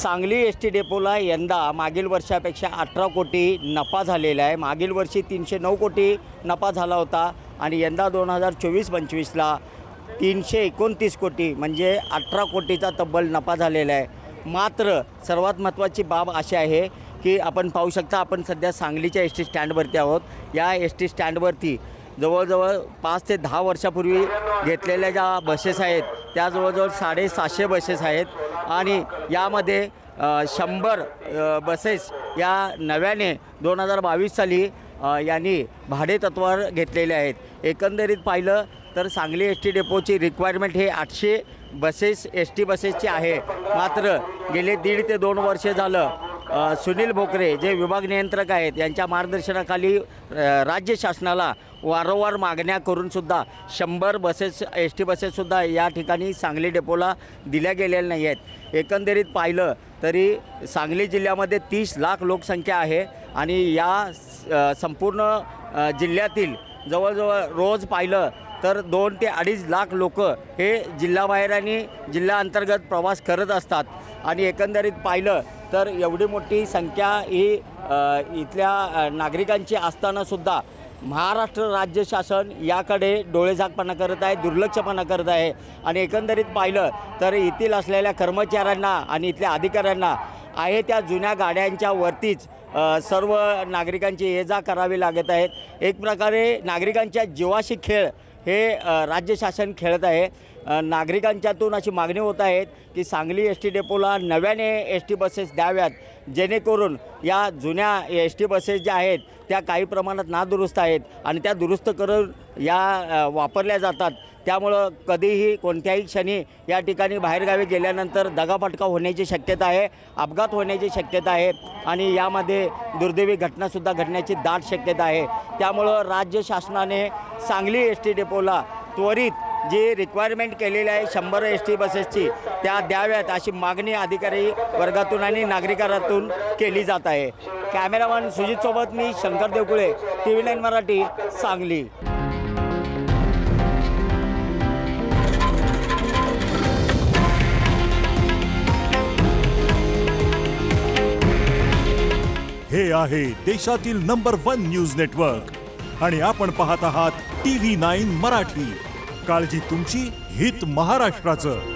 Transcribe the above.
Sangli S T डेपोला यंदा मागील वर्षापेक्षा 18 कोटी नफा झालेला आहे। मागील वर्षी 309 कोटी नफा झाला होता आणि यंदा 2024-25ला 329 कोटी म्हणजे 18 कोटीचा तब्बल नफा झालेला आहे। मात्र सर्वात महत्त्वाची बाब अशी आहे की आपण पाहू शकता, आपण सध्या सांगलीच्या एस टी स्टँडवरती आहोत। या एस टी स्टँडवरती जवळजवळ 5 ते 10 वर्षापूर्वी घेतलेल्या ज्या बसेस आहेत त्या जवळजवळ 750 बसेस आहेत आणि यामध्ये 100 बसेस या नव्याने 2022 साली यांनी भाडे तत्त्वावर घेतलेले आहेत। एकंदरीत पाहिलं तर सांगली एस टी डेपोची रिक्वायरमेंट हे 800 बसेस एस टी बसेसची आहे। मात्र गेले 1.5 ते 2 वर्ष झालं सुनील भोकरे जे विभाग नियंत्रक आहेत यांच्या मार्गदर्शनाखाली राज्य शासनाला वारंवार मागण्या करूनसुद्धा 100 बसेस एस टी बसेससुद्धा या ठिकाणी सांगली डेपोला दिल्या गेलेल्या नाही आहेत। एकंदरीत पाहिलं तरी सांगली जिल्ह्यामध्ये 30 लाख लोकसंख्या आहे आणि या संपूर्ण जिल्ह्यातील जवळजवळ रोज पाहिलं तर 2 ते 2.5 लाख लोक हे जिल्हाबाहेर आणि जिल्ह्याअंतर्गत प्रवास करत असतात आणि एकंदरीत पाहिलं तर एवढी मोठी संख्या ही इथल्या नागरिकांची असतानासुद्धा महाराष्ट्र राज्य शासन याकडे डोळेझाकपणा करत आहे, दुर्लक्षपणा करत आहे आणि एकंदरीत पाहिलं तर येथील असलेल्या कर्मचाऱ्यांना आणि इथल्या अधिकाऱ्यांना आहे त्या जुन्या गाड्यांच्या वरतीच सर्व नागरिकांची ये जा करावी लागत आहेत। एक प्रकारे नागरिकांच्या जीवाशी खेळ हे राज्य शासन खेळत आहे। नागरिकांच्यातून अशी मागणी होत आहेत की सांगली एस टी डेपोला नव्याने एस टी बसेस द्याव्यात, जेणेकरून या जुन्या एस टी बसेस ज्या आहेत त्या काही प्रमाणात नादुरुस्त आहेत आणि त्या दुरुस्त करून या वापरल्या जातात। त्यामुळं कधीही कोणत्याही क्षणी या ठिकाणी बाहेरगावी गेल्यानंतर दगाफटका होण्याची शक्यता आहे, अपघात होण्याची शक्यता आहे आणि यामध्ये दुर्दैवी घटनासुद्धा घडण्याची दाट शक्यता आहे। त्यामुळं राज्य शासनाने सांगली एस टी डेपोला त्वरित जी रिक्वायरमेंट केलेली आहे 100 एस टी बसेसची त्या द्याव्यात अशी मागणी अधिकारी वर्गातून आणि नागरिकांतून केली जात आहे। कॅमेरामन सुजितसोबत मी शंकर देवकुळे, TV9 मराठी, सांगली। हे आहे देशातील नंबर 1 न्यूज नेटवर्क आणि आपण पाहत आहात TV9 मराठी। काळजी तुमची, हित महाराष्ट्राचं।